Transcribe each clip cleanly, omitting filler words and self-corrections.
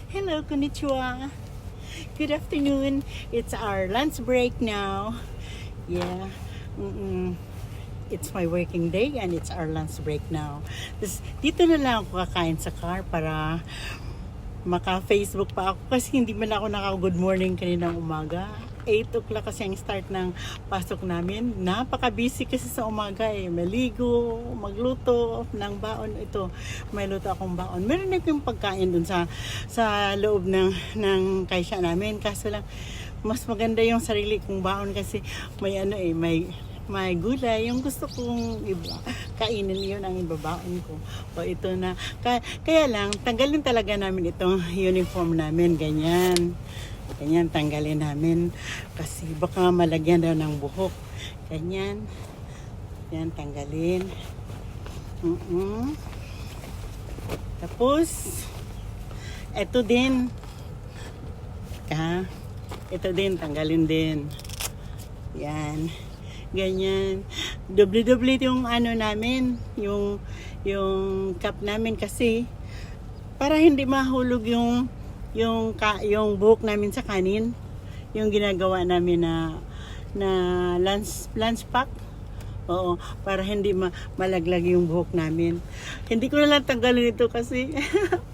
Hello, konnichiwa. Good afternoon. It's our lunch break now. Yeah. It's my working day and it's our lunch break now. Dito na lang ako kakain sa car para maka-Facebook pa ako kasi hindi man ako naka-good morning kaninang umaga. 8 o'clock kasi ang start ng pasok namin. Napaka-busy kasi sa umaga eh. Maligo, magluto ng baon. Ito, may luto akong baon. Meron na yung pagkain dun sa loob ng kaisya namin. Kaso lang, mas maganda yung sarili kong baon kasi may gulay. Yung gusto kong kainin, yun ang ibabaon ko. O ito na. Kaya lang, tanggalin talaga namin itong uniform namin. Ganyan, tanggalin namin. Kasi baka malagyan daw ng buhok. Ganyan. Yan, tanggalin. Tapos, ito din. Ito din, tanggalin din. Yan. Ganyan. Doble-doble yung namin, yung cup namin kasi para hindi mahulog yung buhok namin sa kanin. Yung ginagawa namin na lunch pack. Oo, para hindi malaglag yung buhok namin. Hindi ko na lang tanggalin ito kasi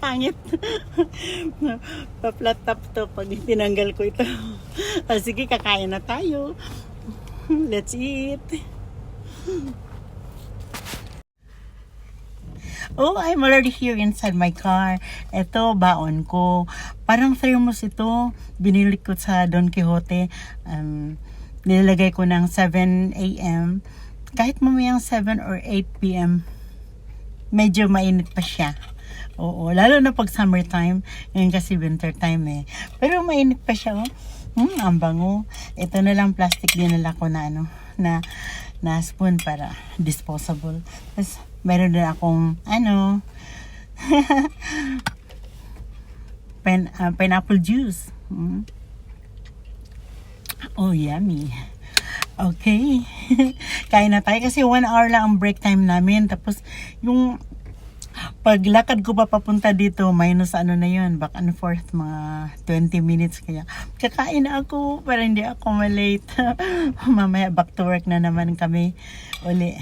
pangit. Pa-flat top to pag tinanggal ko ito. Sige, kakain na tayo. Let's eat. Oh, I'm already here inside my car. Ito, baon ko. Parang thermos ito. Binili ko sa Don Quixote. Nilalagay ko ng 7 a.m. Kahit mamayang 7 or 8 p.m. Medyo mainit pa siya. Oo, lalo na pag summertime. Ngayon kasi winter time eh. Pero mainit pa siya, oh. Ang bango. Ito na lang plastic dinala ko na spoon para disposable. Tapos meron din akong pineapple juice. Oh, yummy. Okay. Kain na tayo kasi 1 hour lang ang break time namin. Tapos yung paglakad ko pa papunta dito, minus na yun, back and forth, mga 20 minutes. Kaya kakain na ako para hindi ako malate. Mamaya back to work na naman kami uli.